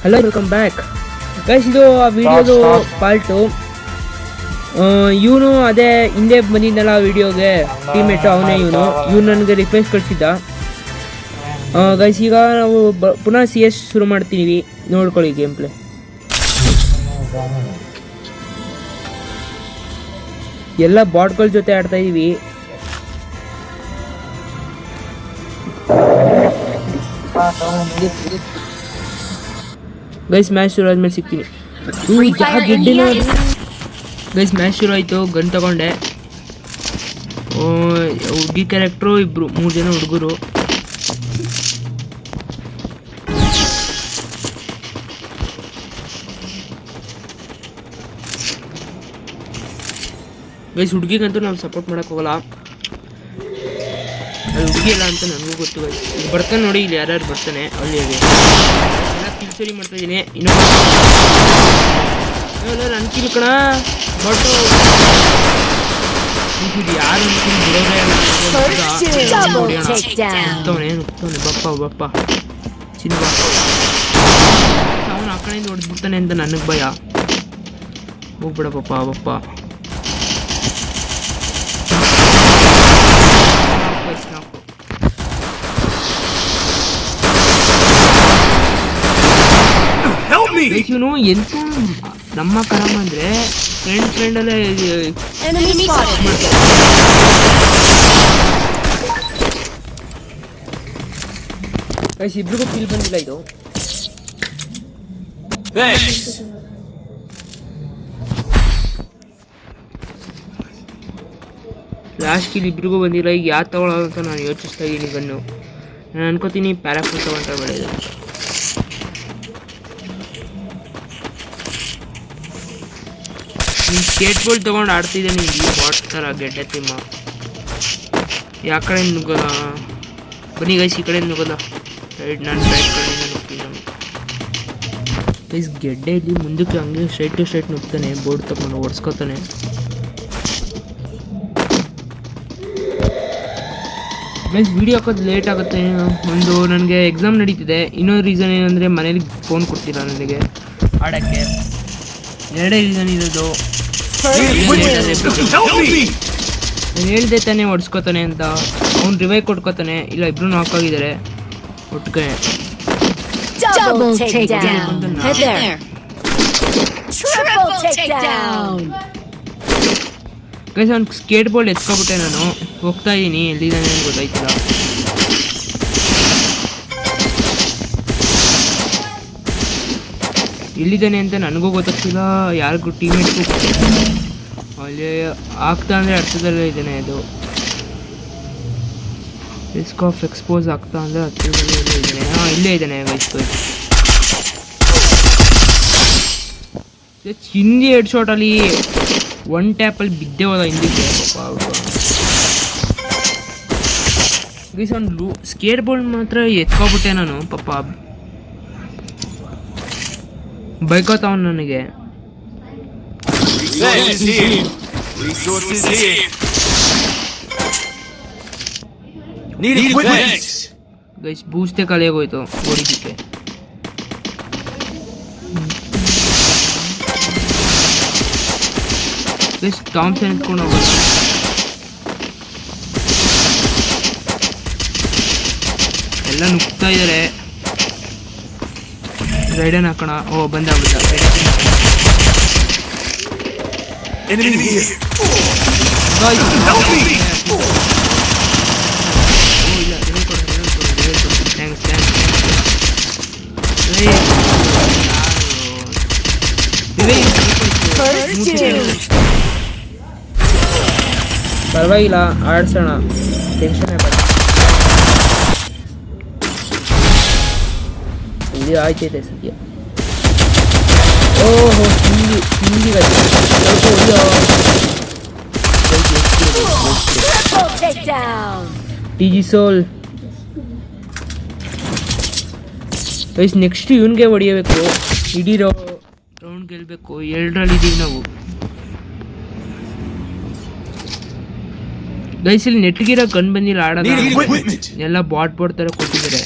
Hello welcome back guys. ಇದು ವಿಡಿಯೋದು part. ಇವನು ಅದೇ ಹಿಂದೆ ಬಂದಿದ್ದಲ್ಲ ವಿಡಿಯೋಗೆ ಟೀಮೇಟು, ಅವನೇ ಇವನು ನನಗೆ ರಿಕ್ವೆಸ್ಟ್ ಕಳಿಸಿದ್ದ. ಗೈಸ್ ಈಗ ನಾವು ಪುನಃ CS ಶುರು ಮಾಡ್ತೀವಿ, ನೋಡ್ಕೊಳ್ಳಿ ಗೇಮ್ ಪ್ಲೇ. ಎಲ್ಲ ಬಾಟ್ಗಳ ಜೊತೆ ಆಡ್ತಾ ಇದೀವಿ. ಗೈಸ್ ಮ್ಯಾಚ್ ಶುರು ಆದ್ಮೇಲೆ ಸಿಗ್ತೀನಿ. ಗೈಸ್ ಮ್ಯಾಚ್ ಶುರು ಆಯಿತು, ಗನ್ ತಗೊಂಡೆ. ಹುಡುಗಿ ಕ್ಯಾರೆಕ್ಟ್ರು ಇಬ್ರು 3 ಜನ ಹುಡುಗರು. ಗೈಸ್ ಹುಡುಗಿಗಂತೂ ನಾವು ಸಪೋರ್ಟ್ ಮಾಡಕ್ ಹೋಗಲ್ಲ, ಅದು ಹುಡುಗಿ ಇಲ್ಲ ಅಂತ ನನಗೂ ಗೊತ್ತು. ಗೈಸ್ ಇಲ್ಲಿ ಬರ್ತಾನೆ ನೋಡಿ, ಇಲ್ಲಿ ಯಾರ್ಯಾರು ಬರ್ತಾನೆ ಅಲ್ಲಿ ಎಲ್ಲ ಕಿಲ್ಸರಿ ಮಾಡ್ತಾ ಇದ್ದೀನಿ. ಇನ್ನೊಂದು ನನ್ನ ಕಿಲ್ ಕಣ ಬಟ್ ಯಾರು ನುಗ್ತಾನೆ. ಬಪ್ಪ ಚಿನ್ನ ಅವನು ಆ ಕಡೆಯಿಂದ ಹೊಡೆದ್ಬಿಡ್ತಾನೆ ಅಂತ ನನಗೆ ಭಯ. ಹೋಗ್ಬಿಡ ಬಪ್ಪ. ಇವನು ಎಂತ ನಮ್ಮ ಕರಮ್ಮ ಅಂದ್ರೆ ಫ್ರೆಂಡ್ ಅಲ್ಲೇ ಇಬ್ರಿಗೂ ಫೀಲ್ ಬಂದಿಲ್ಲ ಇದು. ಲಾಸ್ಟ್ ಕಿಲ್ ಇಬ್ರಿಗೂ ಬಂದಿಲ್ಲ. ಈಗ ಯಾರು ತಗೊಳ್ಳೋದು ಅಂತ ನಾನು ಯೋಚಿಸ್ತಾ ಇದ್ದೀನಿ. ಗನ್ನು ನಾನು ಅನ್ಕೋತೀನಿ ಪ್ಯಾರಾಫೂಲ್ ತಗೊಂಡ್ರೆ ಒಳ್ಳೆಯದು. ನೀನು ಸ್ಕೇಟ್ ಬೋರ್ಡ್ ತೊಗೊಂಡು ಆಡ್ತಿದ್ದಾನೆ ಇಲ್ಲಿ ಬಾಟ್ ಥರ ಗೆಡ್ಡೆ ತಿಮ್ಮ. ಯಾವ ಕಡೆ ನುಗ್ಗೋದ? ಬನ್ನಿ ಗೈಸ್ ಈ ಕಡೆ ನುಗ್ಗೋದ. ನಾನು ರೈಟ್ ಕಡೆಯಿಂದ ನುಗ್ತೀನಿ. ನಾನು ಗೈಸ್ ಗೆಡ್ಡೆ ಇಲ್ಲಿ ಮುಂದಕ್ಕೆ ಹಂಗೆ ಸ್ಟ್ರೈಟ್ ಟು ಸ್ಟ್ರೈಟ್ ನುಗ್ತಾನೆ, ಬೋರ್ಡ್ ತೊಗೊಂಡು ಓಡಿಸ್ಕೊತಾನೆ. ಗೈಸ್ ವಿಡಿಯೋ ಹಾಕೋದು ಲೇಟ್ ಆಗುತ್ತೆ. ಒಂದು ನನಗೆ ಎಕ್ಸಾಮ್ ನಡೀತಿದೆ. ಇನ್ನೊಂದು ರೀಸನ್ ಏನಂದರೆ ಮನೇಲಿ ಫೋನ್ ಕೊಡ್ತಿಲ್ಲ ನನಗೆ ಆಡೋಕ್ಕೆ. ಎರಡೇ ರೀಸನ್ ಇರೋದು. ನಾನು ಹೇಳ್ದೆ ತಾನೇ ಹೊಡ್ಸ್ಕೊತಾನೆ ಅಂತ. ಅವ್ನು ರಿವೈವ್ ಕೊಟ್ಕೋತಾನೆ. ಇಲ್ಲ ಇಬ್ರು ಹಾಕೋಗಿದ್ದಾರೆ ಒಟ್ಟಿಗೆ. ಗೈಸ್ ಅವ್ನು ಸ್ಕೇಟ್ ಬೋರ್ಡ್ ಎತ್ಕೊಬಿಟ್ಟೆ. ನಾನು ಹೋಗ್ತಾ ಇದ್ದೀನಿ, ಎಲ್ಲಿದ್ದಾನೆ ಅಂತ ಗೊತ್ತಾಯ್ತಿಲ್ಲ. ಎಲ್ಲಿದ್ದಾನೆ ಅಂತ ನನಗೂ ಗೊತ್ತಾಗ್ತಿಲ್ಲ, ಯಾರಿಗೂ ಟೀಮೇಟ್ಗೂ ಅಲ್ಲಿ ಆಗ್ತಾ ಅಂದರೆ ಹತ್ತಿರದಲ್ಲೇ ಇದ್ದಾನೆ. ಅದು ರಿಸ್ಕ್ ಆಫ್ ಎಕ್ಸ್ಪೋಸ್ ಆಗ್ತಾ ಅಂದರೆ ಹತ್ತಿರದಲ್ಲೇ ಇದ್ದಾನೆ. ಇಲ್ಲೇ ಇದ್ದಾನೆ ಗೈಸ್. ಹಿಂದಿ ಹೆಡ್ ಶಾಟಲ್ಲಿ ಒನ್ ಟ್ಯಾಪಲ್ಲಿ ಬಿದ್ದೇ ಹೋದ ಹಿಂದಿಗೆ. ಗೈಸ್ ಅವ್ನು ಸ್ಕೇಟ್ ಬೋರ್ಡ್ ಮಾತ್ರ ಎತ್ಕೊಬಿಟ್ಟೆ ನಾನು. ಪಾಪ ಬೈಕೋತಾವ್ ನನಗೆ. ಗೈಸ್ ಬೂಸ್ಟೇ ಖಾಲಿ ಆಗೋಯ್ತು ಓಡಿದ್ದಕ್ಕೆ. ಗೈಸ್ ಥಾಮ್ಸನ್ ಎತ್ಕೊಂಡು ಹೋಗೋದು. ಎಲ್ಲ ನುಗ್ತಾ ಇದ್ದಾರೆ. ರೈಡನ್ ಹಾಕೋಣ. ಬಂದ ಪರವಾಗಿಲ್ಲ, ಆಡ್ಸೋಣ, ಟೆನ್ಷನ್ ಬೇಡ. ಇದು ಆಯ್ತೈತೆ ಸದ್ಯ. ಓಹೋ ಹಿಂದಿ TG ಸೋಲ್. ಗೈಸ್ ನೆಕ್ಸ್ಟ್ ಇವನ್ಗೆ ಹೊಡಿಯಬೇಕು. ಇಡೀ ರೌಂಡ್ ಗೆಲ್ಬೇಕು. 2ರಲ್ಲಿ ಇದ್ದೀವಿ ನಾವು. ಗೈಸ್ ಇಲ್ಲಿ ನೆಟ್ಗಿರೋ ಗನ್ ಬಂದಿಲ್ಲ ಆಡೋದು. ಎಲ್ಲ ಬಾಟ್ ಥರ ಕೊಟ್ಟಿದ್ದಾರೆ.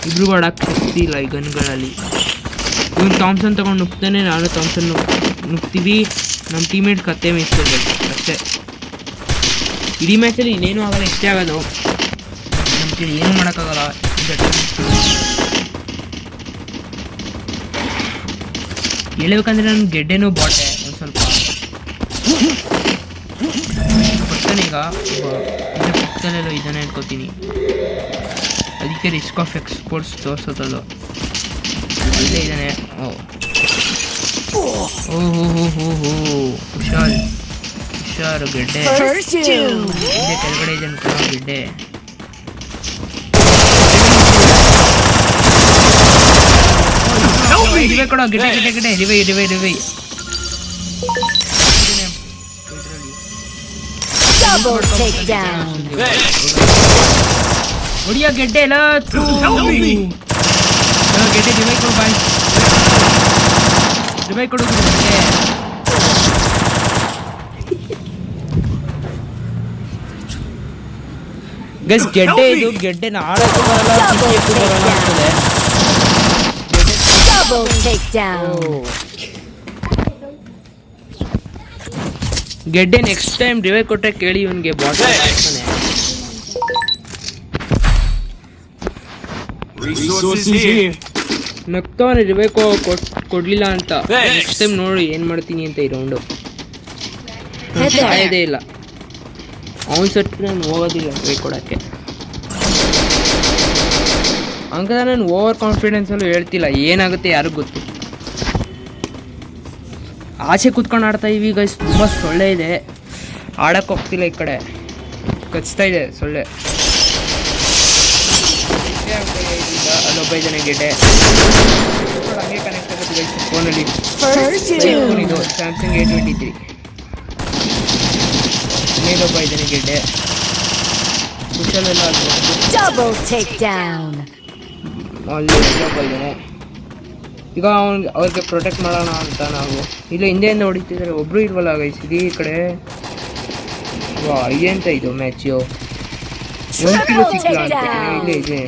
ಇಬ್ರು ಆಡಕ್ಕೆ ಶಕ್ತಿ ಇಲ್ಲ ಈ ಗನ್ಗಳಲ್ಲಿ. ಇವನು ಥಾಮ್ಸನ್ ತೊಗೊಂಡು ನುಗ್ತಾನೆ, ನಾನು ಥಾಮ್ಸನ್ ನುಗ್ತೀವಿ. ನಮ್ಮ ಟೀಮೇಟ್ ಕತ್ತೆ ಮೇಯಿಸ್ತಿರ್ಬೇಕು ಅಷ್ಟೇ. ಇಡೀ ಮ್ಯಾಚಲ್ಲಿ ಇನ್ನೇನು ಆಗಲ್ಲ, ಇಷ್ಟೇ ಆಗೋದು. ನಮ್ಮ ಕೈ ಏನೂ ಮಾಡೋಕ್ಕಾಗಲ್ಲ. ಹೇಳ್ಬೇಕಂದ್ರೆ ನನ್ನ ಗೆಡ್ಡೆನೂ ಬಾಟೆ ಒಂದು ಸ್ವಲ್ಪ ಬರ್ತಾನೆ. ಈಗ ಪಕ್ಕದಲ್ಲೆಲ್ಲೋ ಇದ್ದಾನೆ ಅನ್ಕೋತೀನಿ, ಅದಕ್ಕೆ ರಿಸ್ಕ್ ಆಫ್ ಎಕ್ಸ್ಪೋರ್ಟ್ಸ್ ತೋರಿಸೋದಲ್ಲ. ಅಲ್ಲೇ ಇದ್ದಾನೆ. ಹುಷಾರು ಗೆಡ್ಡೆ, ಕೆಳಗಡೆ ಇದೆ ಅನ್ಕೊಳ್ಳೋ ಗೆಡ್ಡೆ. ಕೊಡೋ ಗೆಡ್ಡೆ ಗೆಡ್ಡೆ ಗೆಡ್ಡೆ ರಿವೈ ರಿವೈ ರಿವೈ. ಹೊಡಿಯೋ ಗೆಡ್ಡೆ ಎಲ್ಲ ಗೆಡ್ಡೆ ರಿವೈ ಕೊಡು ಬಾಯ್, ರಿವೈ ಕೊಡು ಗೆಡ್ಡೆ. ಗೈಸ್ ಗೆಡ್ಡೆ ಇದು, ಗೆಡ್ಡೆನ ಆಡೋಕ್ಕೆ ಬರಲ್ಲ, ಬರಲ್ಲ ಆಗ್ತದೆ. ಗೆಡ್ಡೆ ನೆಕ್ಸ್ಟ್ ಟೈಮ್ ರಿವೈ ಕೊಟ್ಟರೆ ಕೇಳಿ ಇವನಿಗೆ ಬಾಟಲ್ ಆಗ್ತಾನೆ. ನಗ್ತಾವನೆ ರಿವೈ ಕೊಡ್ಲಿಲ್ಲ ಅಂತ. ನೆಕ್ಸ್ಟ್ ಟೈಮ್ ನೋಡಿ ಏನ್ ಮಾಡ್ತೀನಿ ಅಂತ ಈ ರೌಂಡು. ಸಾಯೋದೇ ಇಲ್ಲ ಅವನ್ ಸಟ್ರೆ ನಾನು ಹೋಗೋದಿಲ್ಲ ರಿವೈ ಕೊಡೋಕ್ಕೆ. ಹಂಗದ ನಾನು ಓವರ್ ಕಾನ್ಫಿಡೆನ್ಸಲ್ಲೂ ಹೇಳ್ತಿಲ್ಲ, ಏನಾಗುತ್ತೆ ಯಾರಿಗೂ ಗೊತ್ತು. ಆಚೆ ಕೂತ್ಕೊಂಡು ಆಡ್ತಾ ಇವಿ ಗೈಸ್, ತುಂಬ ಸೊಳ್ಳೆ ಇದೆ, ಆಡಕ್ಕೆ ಹೋಗ್ತಿಲ್ಲ. ಈ ಕಡೆ ಕಚ್ತಾ ಇದೆ ಸೊಳ್ಳೆ. ಅಲ್ಲೊಬ್ಬ ಇದ್ದಾನೆ ಗೆಡ್ಡೆ, ಹಂಗೆ ಕನೆಕ್ಟ್ ಆಗುತ್ತೆ ಗೈಸ್ ಫೋನಲ್ಲಿ. ಫೋನ್ ಇದು ಸ್ಯಾಮ್ಸಂಗ್ A23. ಮೇಲೊಬ್ಬ ಇದ್ದಾನೆ ಗೆಡ್ಡೆ, ಕುಶಲೆಲ್ಲ ಅಲ್ಲಿ ಒಬ್ಬ ಇದ್ದಾನೆ. ಈಗ ಅವ್ರಿಗೆ ಪ್ರೊಟೆಕ್ಟ್ ಮಾಡೋಣ ಅಂತ ನಾವು ಇಲ್ಲ ಹಿಂದೆಯಿಂದ ಹೊಡಿತಿದ್ದಾರೆ. ಒಬ್ರು ಇಲ್ವಲ್ಲ ಗೈಸ್ ಇಡೀ ಕಡೆ. ವಾ ಇದೆಂತ ಇದು ಮ್ಯಾಚು, 1 ಕಿಲೋ ಸಿಕ್ಕಿಲ್ಲ ಅಂತ ಇಲ್ಲೇ ಇದೆ.